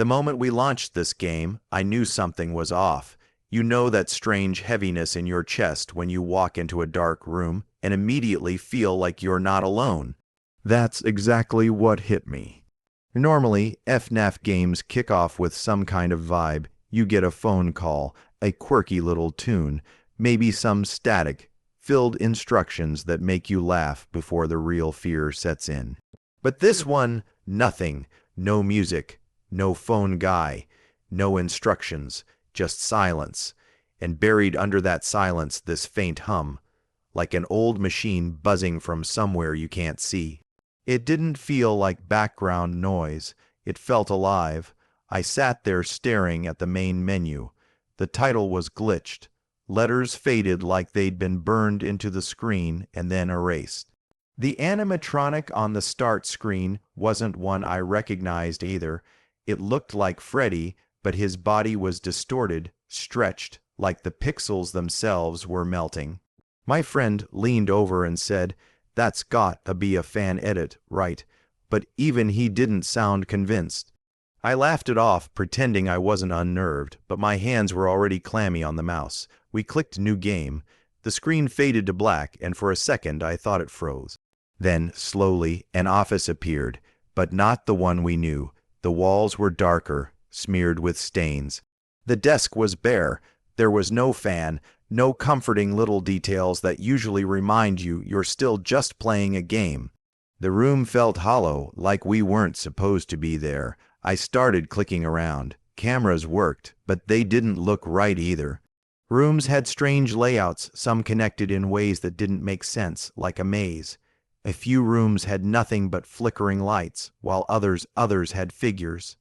The moment we launched this game, I knew something was off. You know that strange heaviness in your chest when you walk into a dark room and immediately feel like you're not alone. That's exactly what hit me. Normally, FNAF games kick off with some kind of vibe. You get a phone call, a quirky little tune, maybe some static-filled instructions that make you laugh before the real fear sets in. But this one, nothing. No music, no phone guy, no instructions, just silence. And buried under that silence, this faint hum, like an old machine buzzing from somewhere you can't see. It didn't feel like background noise. It felt alive. I sat there staring at the main menu. The title was glitched. Letters faded like they'd been burned into the screen and then erased. The animatronic on the start screen wasn't one I recognized either. It looked like Freddy, but his body was distorted, stretched, like the pixels themselves were melting. My friend leaned over and said, "That's got to be a fan edit, right?" But even he didn't sound convinced. I laughed it off, pretending I wasn't unnerved, but my hands were already clammy on the mouse. We clicked New Game. The screen faded to black, and for a second I thought it froze. Then, slowly, an office appeared, but not the one we knew. The walls were darker, smeared with stains. The desk was bare. There was no fan, no comforting little details that usually remind you you're still just playing a game. The room felt hollow, like we weren't supposed to be there. I started clicking around. Cameras worked, but they didn't look right either. Rooms had strange layouts, some connected in ways that didn't make sense, like a maze. A few rooms had nothing but flickering lights, while others had figures.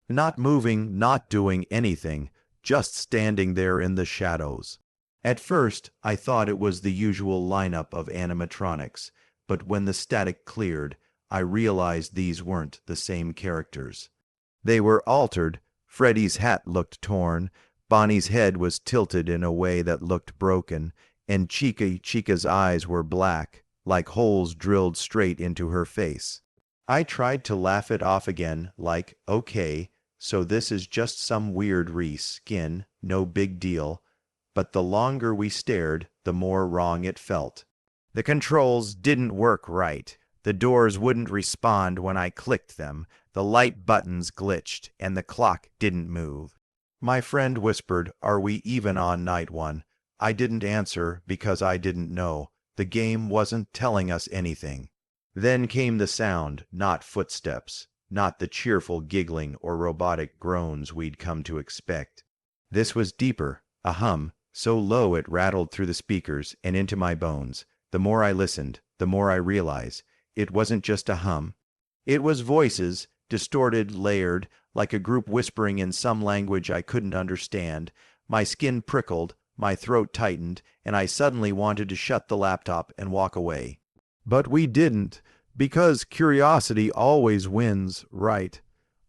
Not moving, not doing anything, just standing there in the shadows. At first, I thought it was the usual lineup of animatronics, but when the static cleared, I realized these weren't the same characters. They were altered. Freddy's hat looked torn, Bonnie's head was tilted in a way that looked broken, and Chica's eyes were black, like holes drilled straight into her face. I tried to laugh it off again, like, okay, so this is just some weird reskin, no big deal. But the longer we stared, the more wrong it felt. The controls didn't work right. The doors wouldn't respond when I clicked them. The light buttons glitched, and the clock didn't move. My friend whispered, "Are we even on night one?" I didn't answer because I didn't know. The game wasn't telling us anything. Then came the sound, not footsteps, not the cheerful giggling or robotic groans we'd come to expect. This was deeper, a hum, so low it rattled through the speakers and into my bones. The more I listened, the more I realized it wasn't just a hum. It was voices, distorted, layered, like a group whispering in some language I couldn't understand. My skin prickled, my throat tightened, and I suddenly wanted to shut the laptop and walk away. But we didn't, because curiosity always wins, right?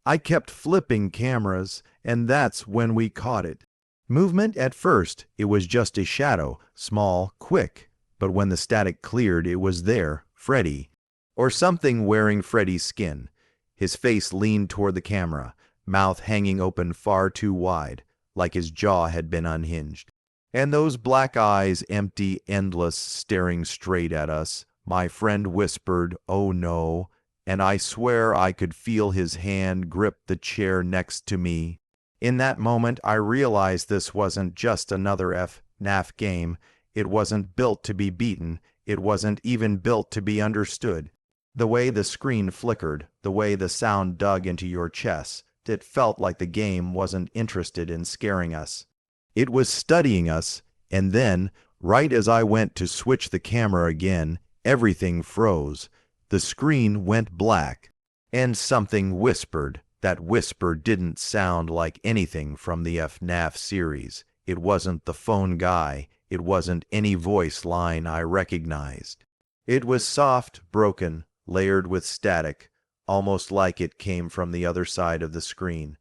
I kept flipping cameras, and that's when we caught it. Movement at first, it was just a shadow, small, quick. But when the static cleared, it was there, Freddy. Or something wearing Freddy's skin. His face leaned toward the camera, mouth hanging open far too wide, like his jaw had been unhinged. And those black eyes, empty, endless, staring straight at us. My friend whispered, "Oh no," and I swear I could feel his hand grip the chair next to me. In that moment, I realized this wasn't just another FNAF game. It wasn't built to be beaten. It wasn't even built to be understood. The way the screen flickered, the way the sound dug into your chest, it felt like the game wasn't interested in scaring us. It was studying us, and then, right as I went to switch the camera again, everything froze. The screen went black, and something whispered. That whisper didn't sound like anything from the FNAF series. It wasn't the phone guy. It wasn't any voice line I recognized. It was soft, broken, layered with static, almost like it came from the other side of the screen.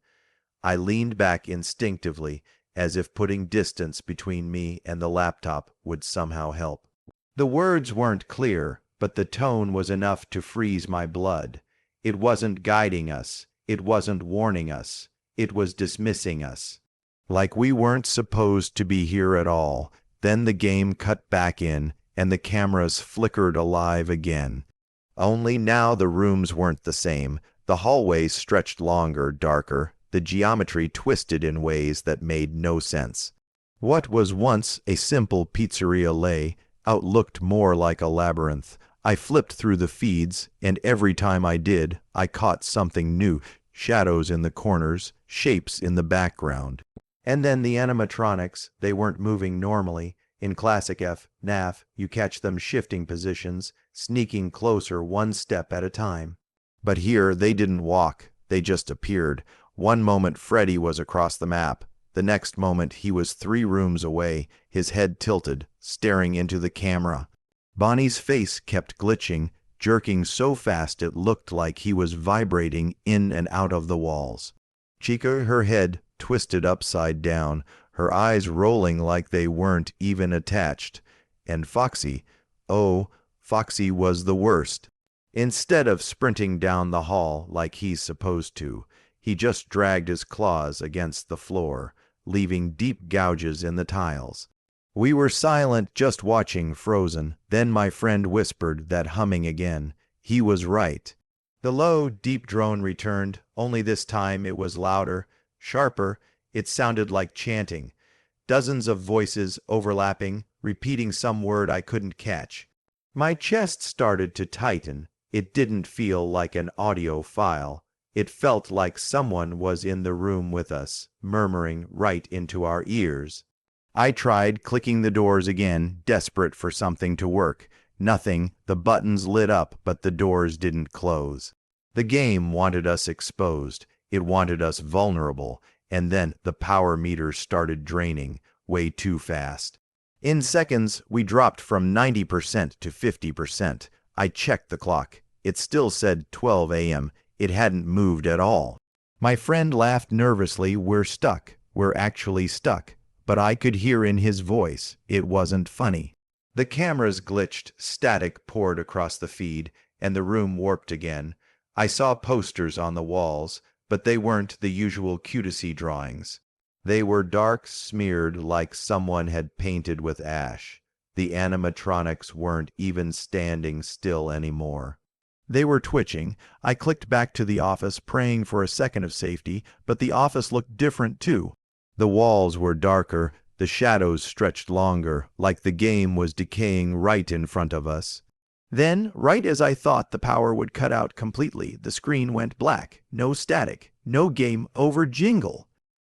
I leaned back instinctively, as if putting distance between me and the laptop would somehow help. The words weren't clear, but the tone was enough to freeze my blood. It wasn't guiding us. It wasn't warning us. It was dismissing us. Like we weren't supposed to be here at all. Then the game cut back in, and the cameras flickered alive again. Only now the rooms weren't the same. The hallways stretched longer, darker. The geometry twisted in ways that made no sense. What was once a simple pizzeria lay outlooked more like a labyrinth. I flipped through the feeds, and every time I did, I caught something new. Shadows in the corners, shapes in the background. And then the animatronics, they weren't moving normally. In classic FNAF, you catch them shifting positions, sneaking closer one step at a time. But here, they didn't walk, they just appeared. One moment Freddy was across the map. The next moment he was 3 rooms away, his head tilted, staring into the camera. Bonnie's face kept glitching, jerking so fast it looked like he was vibrating in and out of the walls. Chica, her head twisted upside down, her eyes rolling like they weren't even attached. And Foxy, oh, Foxy was the worst. Instead of sprinting down the hall like he's supposed to, he just dragged his claws against the floor, leaving deep gouges in the tiles. We were silent, just watching, frozen. Then my friend whispered that humming again. He was right. The low, deep drone returned, only this time it was louder, sharper. It sounded like chanting. Dozens of voices overlapping, repeating some word I couldn't catch. My chest started to tighten. It didn't feel like an audio file. It felt like someone was in the room with us, murmuring right into our ears. I tried clicking the doors again, desperate for something to work. Nothing. The buttons lit up, but the doors didn't close. The game wanted us exposed. It wanted us vulnerable. And then the power meter started draining, way too fast. In seconds, we dropped from 90% to 50%. I checked the clock. It still said 12 a.m. It hadn't moved at all. My friend laughed nervously. We're stuck. We're actually stuck. But I could hear in his voice, it wasn't funny. The cameras glitched, static poured across the feed, and the room warped again. I saw posters on the walls, but they weren't the usual cutesy drawings. They were dark, smeared like someone had painted with ash. The animatronics weren't even standing still anymore. They were twitching. I clicked back to the office, praying for a second of safety, but the office looked different too. The walls were darker, the shadows stretched longer, like the game was decaying right in front of us. Then, right as I thought the power would cut out completely, the screen went black. No static, no game over jingle.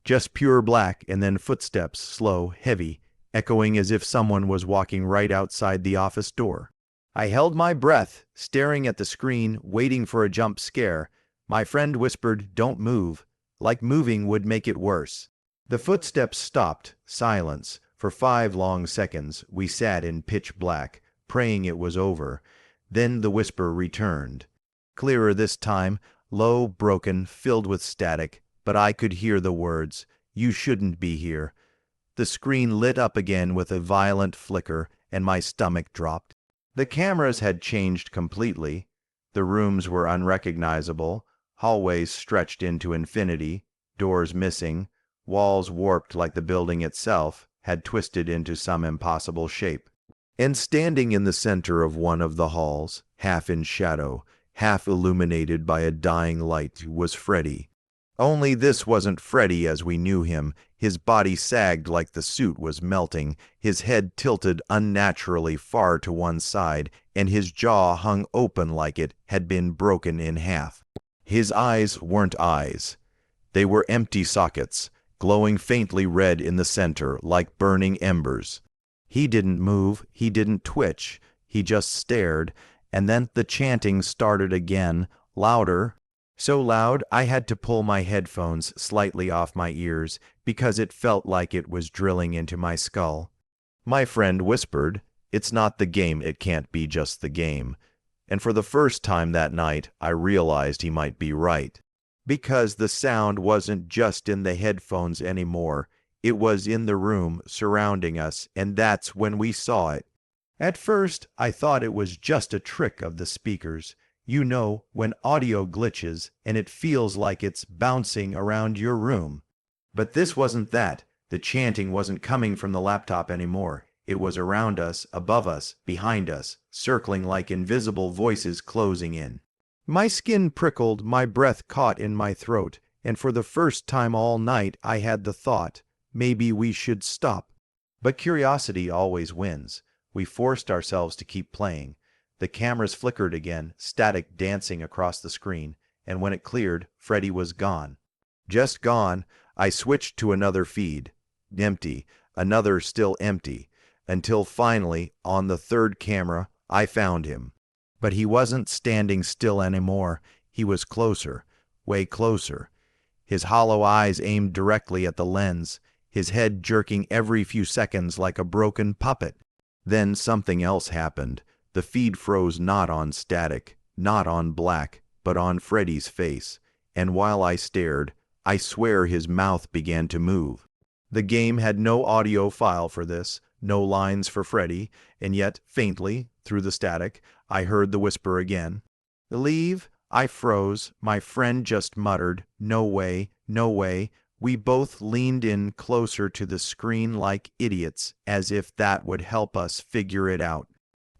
Just pure black, and then footsteps, slow, heavy, echoing as if someone was walking right outside the office door. I held my breath, staring at the screen, waiting for a jump scare. My friend whispered, "Don't move," like moving would make it worse. The footsteps stopped, silence. For 5 long seconds, we sat in pitch black, praying it was over. Then the whisper returned. Clearer this time, low, broken, filled with static, but I could hear the words, "You shouldn't be here." The screen lit up again with a violent flicker, and my stomach dropped. The cameras had changed completely. The rooms were unrecognizable, hallways stretched into infinity, doors missing, walls warped like the building itself had twisted into some impossible shape. And standing in the center of one of the halls, half in shadow, half illuminated by a dying light, was Freddy. Only this wasn't Freddy as we knew him. His body sagged like the suit was melting, his head tilted unnaturally far to one side, and his jaw hung open like it had been broken in half. His eyes weren't eyes. They were empty sockets, glowing faintly red in the center, like burning embers. He didn't move, he didn't twitch, he just stared, and then the chanting started again, louder, so loud I had to pull my headphones slightly off my ears because it felt like it was drilling into my skull. My friend whispered, "It's not the game, it can't be just the game." And for the first time that night, I realized he might be right. Because the sound wasn't just in the headphones anymore. It was in the room surrounding us, and that's when we saw it. At first, I thought it was just a trick of the speakers. You know, when audio glitches and it feels like it's bouncing around your room. But this wasn't that. The chanting wasn't coming from the laptop anymore. It was around us, above us, behind us, circling like invisible voices closing in. My skin prickled, my breath caught in my throat, and for the first time all night I had the thought, maybe we should stop. But curiosity always wins. We forced ourselves to keep playing. The cameras flickered again, static dancing across the screen, and when it cleared, Freddy was gone. Just gone. I switched to another feed. Empty. Another still empty. Until finally, on the third camera, I found him. But he wasn't standing still anymore. He was closer. Way closer. His hollow eyes aimed directly at the lens, his head jerking every few seconds like a broken puppet. Then something else happened. The feed froze not on static, not on black, but on Freddy's face. And while I stared, I swear his mouth began to move. The game had no audio file for this, no lines for Freddy, and yet, faintly, through the static, I heard the whisper again. "Leave?" I froze. My friend just muttered, "No way, no way." We both leaned in closer to the screen like idiots, as if that would help us figure it out.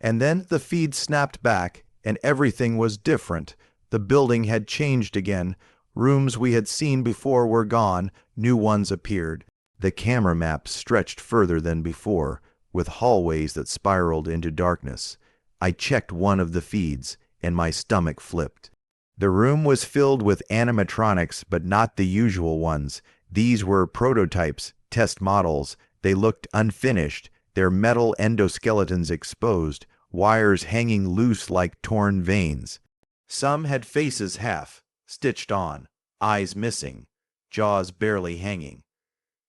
And then the feed snapped back, and everything was different. The building had changed again. Rooms we had seen before were gone, new ones appeared. The camera map stretched further than before, with hallways that spiraled into darkness. I checked one of the feeds, and my stomach flipped. The room was filled with animatronics, but not the usual ones. These were prototypes, test models. They looked unfinished, their metal endoskeletons exposed, wires hanging loose like torn veins. Some had faces half stitched on, eyes missing, jaws barely hanging.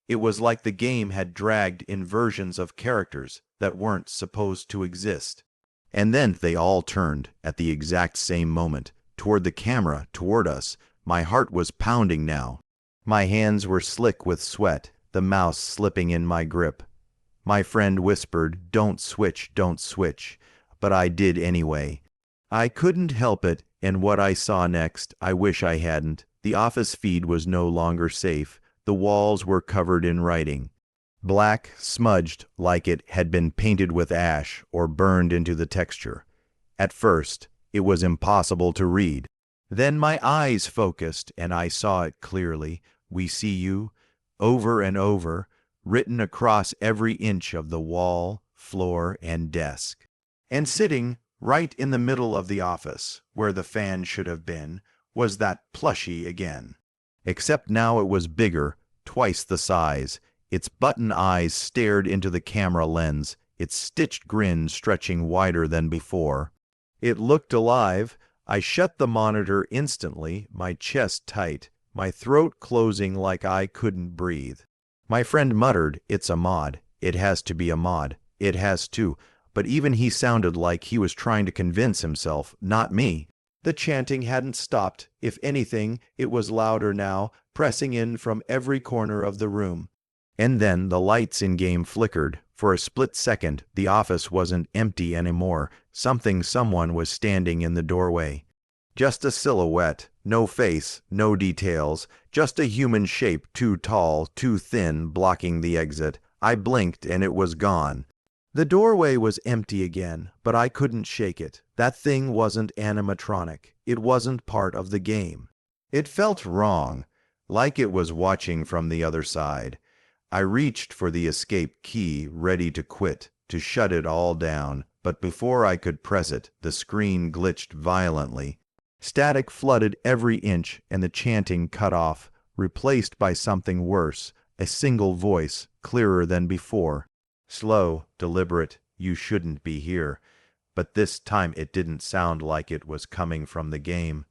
It was like the game had dragged in versions of characters that weren't supposed to exist. And then they all turned, at the exact same moment, toward the camera, toward us. My heart was pounding now. My hands were slick with sweat, the mouse slipping in my grip. My friend whispered, "Don't switch, don't switch." But I did anyway. I couldn't help it, and what I saw next, I wish I hadn't. The office feed was no longer safe. The walls were covered in writing. Black, smudged like it had been painted with ash or burned into the texture. At first, it was impossible to read. Then my eyes focused, and I saw it clearly. "We see you," over and over, written across every inch of the wall, floor, and desk. And sitting right in the middle of the office, where the fan should have been, was that plushie again. Except now it was bigger, twice the size. Its button eyes stared into the camera lens, its stitched grin stretching wider than before. It looked alive. I shut the monitor instantly, my chest tight, my throat closing like I couldn't breathe. My friend muttered, "It's a mod. It has to be a mod. It has to." But even he sounded like he was trying to convince himself, not me. The chanting hadn't stopped. If anything, it was louder now, pressing in from every corner of the room. And then the lights in-game flickered. For a split second, the office wasn't empty anymore. Someone was standing in the doorway. Just a silhouette, no face, no details, just a human shape too tall, too thin, blocking the exit. I blinked and it was gone. The doorway was empty again, but I couldn't shake it. That thing wasn't animatronic. It wasn't part of the game. It felt wrong, like it was watching from the other side. I reached for the escape key, ready to quit, to shut it all down, but before I could press it, the screen glitched violently. Static flooded every inch, and the chanting cut off, replaced by something worse, a single voice, clearer than before. Slow, deliberate, "You shouldn't be here." But this time it didn't sound like it was coming from the game.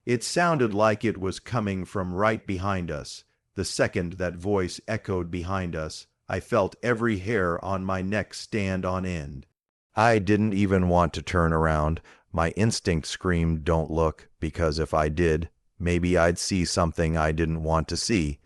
It sounded like it was coming from right behind us. The second that voice echoed behind us, I felt every hair on my neck stand on end. I didn't even want to turn around. My instinct screamed, "Don't look," because if I did, maybe I'd see something I didn't want to see.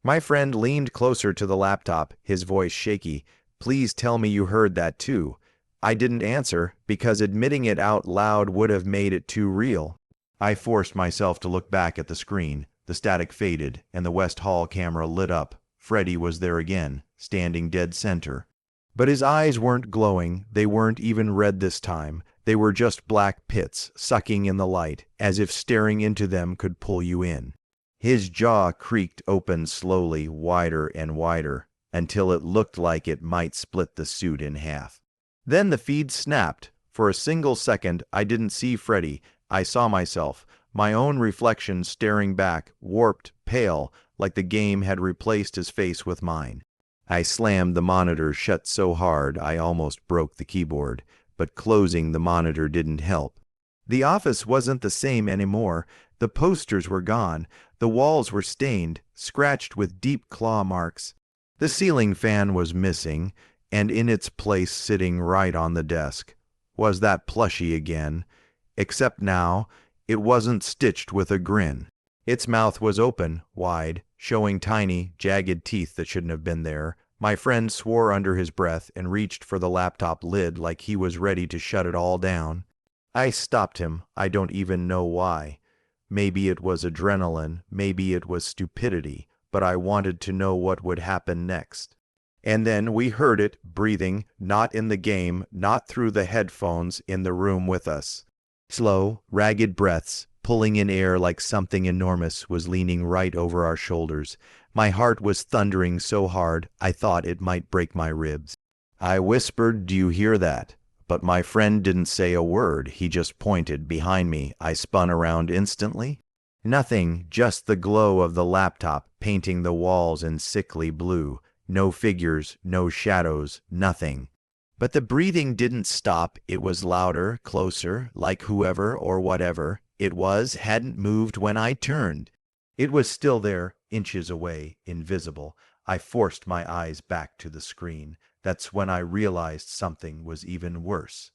My friend leaned closer to the laptop, his voice shaky. "Please tell me you heard that too." I didn't answer because admitting it out loud would have made it too real. I forced myself to look back at the screen. The static faded, and the West Hall camera lit up. Freddy was there again, standing dead center. But his eyes weren't glowing. They weren't even red this time. They were just black pits, sucking in the light, as if staring into them could pull you in. His jaw creaked open slowly, wider and wider, until it looked like it might split the suit in half. Then the feed snapped. For a single second, I didn't see Freddy. I saw myself, my own reflection staring back, warped, pale, like the game had replaced his face with mine. I slammed the monitor shut so hard I almost broke the keyboard, but closing the monitor didn't help. The office wasn't the same anymore. The posters were gone. The walls were stained, scratched with deep claw marks. The ceiling fan was missing, and in its place, sitting right on the desk, was that plushie again, except now it wasn't stitched with a grin. Its mouth was open, wide, showing tiny, jagged teeth that shouldn't have been there. My friend swore under his breath and reached for the laptop lid like he was ready to shut it all down. I stopped him. I don't even know why. Maybe it was adrenaline, maybe it was stupidity, but I wanted to know what would happen next. And then we heard it, breathing, not in the game, not through the headphones, in the room with us. Slow, ragged breaths, pulling in air like something enormous was leaning right over our shoulders. My heart was thundering so hard I thought it might break my ribs. I whispered, "Do you hear that?" But my friend didn't say a word. He just pointed behind me. I spun around instantly. Nothing, just the glow of the laptop painting the walls in sickly blue. No figures, no shadows, nothing. But the breathing didn't stop. It was louder, closer, like whoever or whatever it was hadn't moved when I turned. It was still there, inches away, invisible. I forced my eyes back to the screen. That's when I realized something was even worse.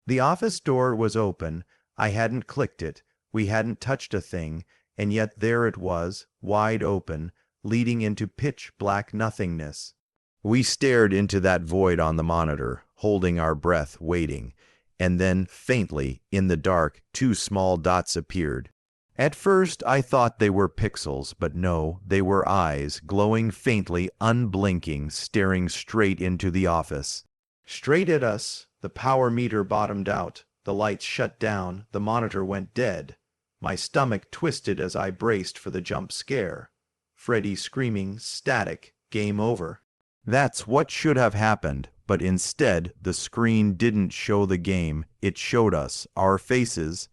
The office door was open. I hadn't clicked it. We hadn't touched a thing, and yet there it was, wide open, leading into pitch-black nothingness. We stared into that void on the monitor, holding our breath, waiting. And then, faintly, in the dark, two small dots appeared. At first, I thought they were pixels, but no, they were eyes, glowing faintly, unblinking, staring straight into the office. Straight at us. The power meter bottomed out. The lights shut down. The monitor went dead. My stomach twisted as I braced for the jump scare. Freddy screaming, static, game over. That's what should have happened, but instead, the screen didn't show the game. It showed us, our faces,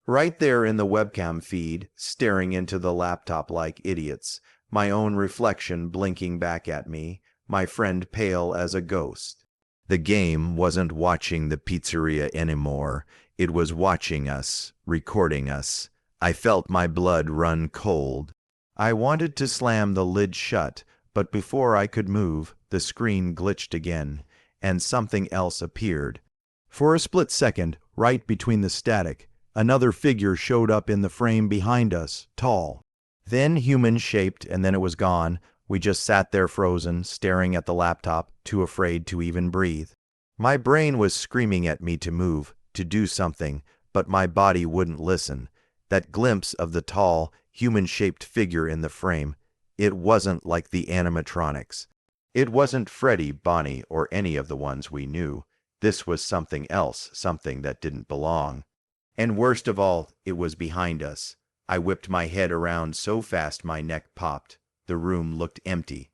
right there in the webcam feed, staring into the laptop like idiots, my own reflection blinking back at me, my friend pale as a ghost. The game wasn't watching the pizzeria anymore. It was watching us, recording us. I felt my blood run cold. I wanted to slam the lid shut, but before I could move, the screen glitched again, and something else appeared. For a split second, right between the static, another figure showed up in the frame behind us, tall. Then human-shaped, and then it was gone. We just sat there frozen, staring at the laptop, too afraid to even breathe. My brain was screaming at me to move, to do something, but my body wouldn't listen. That glimpse of the tall, human-shaped figure in the frame, it wasn't like the animatronics. It wasn't Freddy, Bonnie, or any of the ones we knew. This was something else, something that didn't belong. And worst of all, it was behind us. I whipped my head around so fast my neck popped. The room looked empty.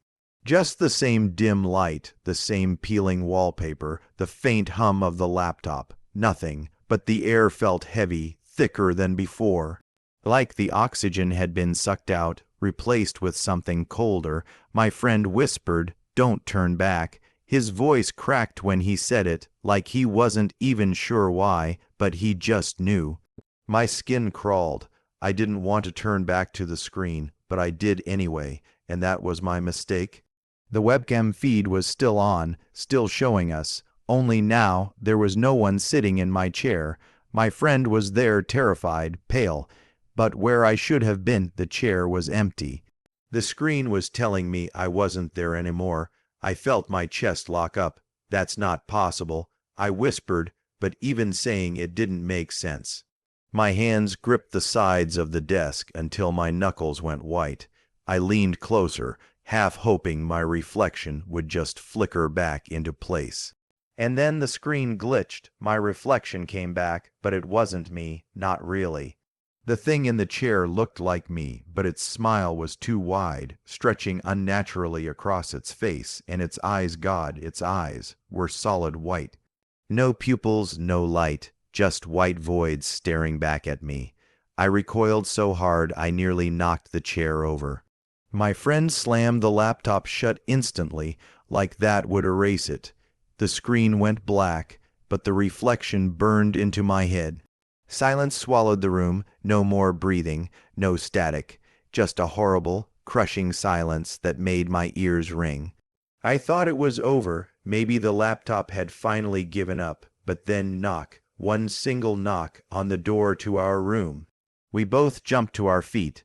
Just the same dim light, the same peeling wallpaper, the faint hum of the laptop. Nothing, but the air felt heavy, thicker than before. Like the oxygen had been sucked out, replaced with something colder. My friend whispered, "Don't turn back." His voice cracked when he said it, like he wasn't even sure why, but he just knew. My skin crawled. I didn't want to turn back to the screen, but I did anyway, and that was my mistake. The webcam feed was still on, still showing us, only now there was no one sitting in my chair. My friend was there, terrified, pale, but where I should have been, the chair was empty. The screen was telling me I wasn't there anymore. I felt my chest lock up. That's not possible. I whispered, but even saying it didn't make sense. My hands gripped the sides of the desk until my knuckles went white. I leaned closer, half hoping my reflection would just flicker back into place. And then the screen glitched. My reflection came back, but it wasn't me, not really. The thing in the chair looked like me, but its smile was too wide, stretching unnaturally across its face, and its eyes, its eyes, were solid white. No pupils, no light, just white voids staring back at me. I recoiled so hard I nearly knocked the chair over. My friend slammed the laptop shut instantly, like that would erase it. The screen went black, but the reflection burned into my head. Silence swallowed the room, no more breathing, no static, just a horrible, crushing silence that made my ears ring. I thought it was over, maybe the laptop had finally given up, but then knock, one single knock on the door to our room. We both jumped to our feet.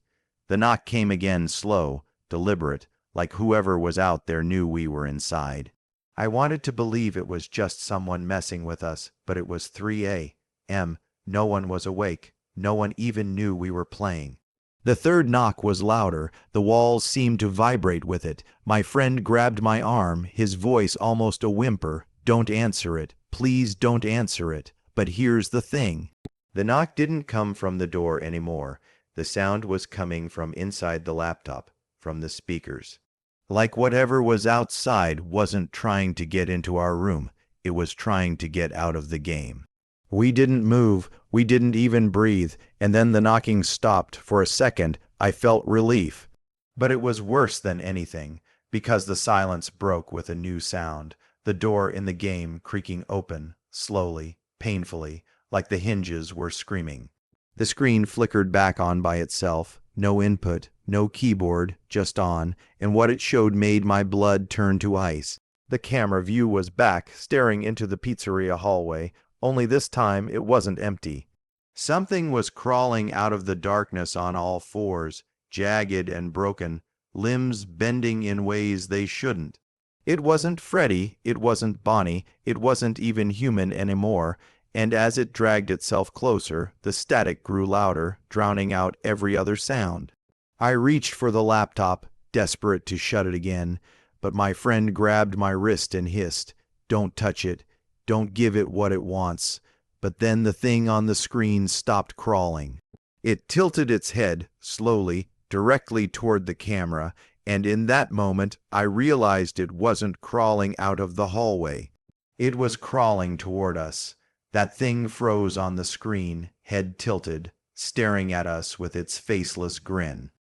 The knock came again, slow, deliberate, like whoever was out there knew we were inside. I wanted to believe it was just someone messing with us, but it was 3 a.m. No one was awake. No one even knew we were playing. The third knock was louder. The walls seemed to vibrate with it. My friend grabbed my arm, his voice almost a whimper. "Don't answer it. Please don't answer it. But here's the thing." The knock didn't come from the door anymore. The sound was coming from inside the laptop, from the speakers. Like whatever was outside wasn't trying to get into our room. It was trying to get out of the game. We didn't move, we didn't even breathe, and then the knocking stopped. For a second, I felt relief. But it was worse than anything, because the silence broke with a new sound, the door in the game creaking open, slowly, painfully, like the hinges were screaming. The screen flickered back on by itself, no input, no keyboard, just on, and what it showed made my blood turn to ice. The camera view was back, staring into the pizzeria hallway, only this time it wasn't empty. Something was crawling out of the darkness on all fours, jagged and broken, limbs bending in ways they shouldn't. It wasn't Freddy, it wasn't Bonnie, it wasn't even human anymore, and as it dragged itself closer, the static grew louder, drowning out every other sound. I reached for the laptop, desperate to shut it again, but my friend grabbed my wrist and hissed, "Don't touch it. Don't give it what it wants." But then the thing on the screen stopped crawling. It tilted its head, slowly, directly toward the camera, and in that moment I realized it wasn't crawling out of the hallway. It was crawling toward us. That thing froze on the screen, head tilted, staring at us with its faceless grin.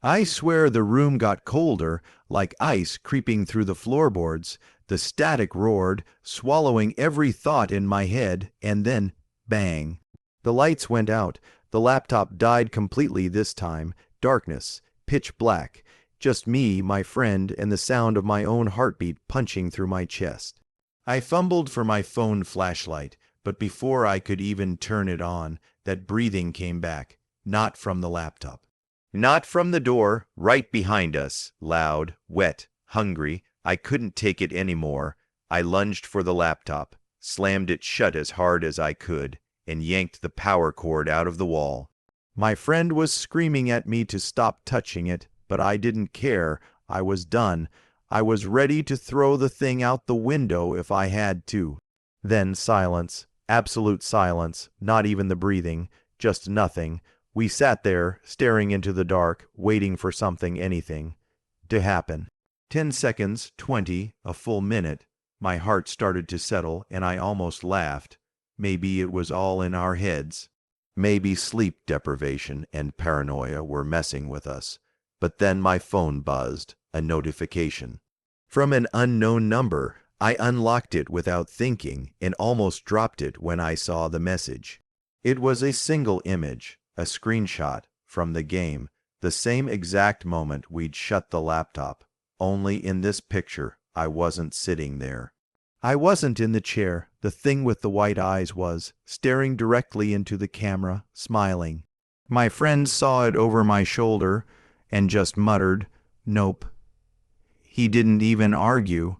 I swear the room got colder, like ice creeping through the floorboards. The static roared, swallowing every thought in my head, and then, bang. The lights went out. The laptop died completely this time. Darkness, pitch black. Just me, my friend, and the sound of my own heartbeat punching through my chest. I fumbled for my phone flashlight, but before I could even turn it on, that breathing came back, not from the laptop. Not from the door, right behind us, loud, wet, hungry. I couldn't take it anymore. I lunged for the laptop, slammed it shut as hard as I could, and yanked the power cord out of the wall. My friend was screaming at me to stop touching it, but I didn't care. I was done. I was ready to throw the thing out the window if I had to. Then silence, absolute silence, not even the breathing, just nothing. We sat there, staring into the dark, waiting for something, anything, to happen. 10 seconds, 20, a full minute. My heart started to settle, and I almost laughed. Maybe it was all in our heads. Maybe sleep deprivation and paranoia were messing with us. But then my phone buzzed, a notification. From an unknown number. I unlocked it without thinking and almost dropped it when I saw the message. It was a single image, a screenshot from the game, the same exact moment we'd shut the laptop. Only in this picture, I wasn't sitting there. I wasn't in the chair. The thing with the white eyes was, staring directly into the camera, smiling. My friend saw it over my shoulder and just muttered, "Nope." He didn't even argue.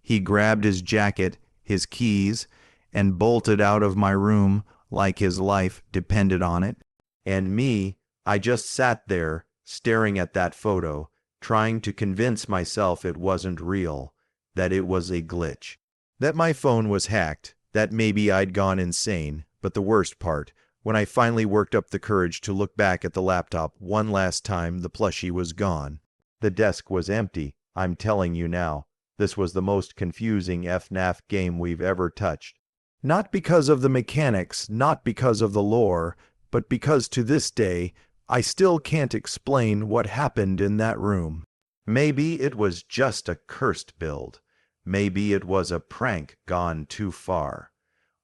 He grabbed his jacket, his keys, and bolted out of my room like his life depended on it. And me, I just sat there, staring at that photo, trying to convince myself it wasn't real, that it was a glitch, that my phone was hacked, that maybe I'd gone insane. But the worst part, when I finally worked up the courage to look back at the laptop one last time, the plushie was gone. The desk was empty. I'm telling you now, this was the most confusing FNAF game we've ever touched. Not because of the mechanics, not because of the lore, but because to this day, I still can't explain what happened in that room. Maybe it was just a cursed build. Maybe it was a prank gone too far.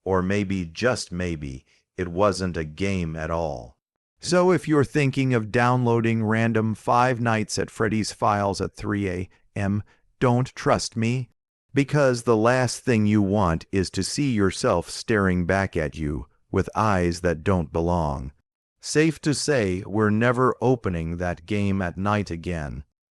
Or maybe, just maybe, it wasn't a game at all. So if you're thinking of downloading random Five Nights at Freddy's files at 3 a.m., don't trust me, because the last thing you want is to see yourself staring back at you with eyes that don't belong. Safe to say, we're never opening that game at night again.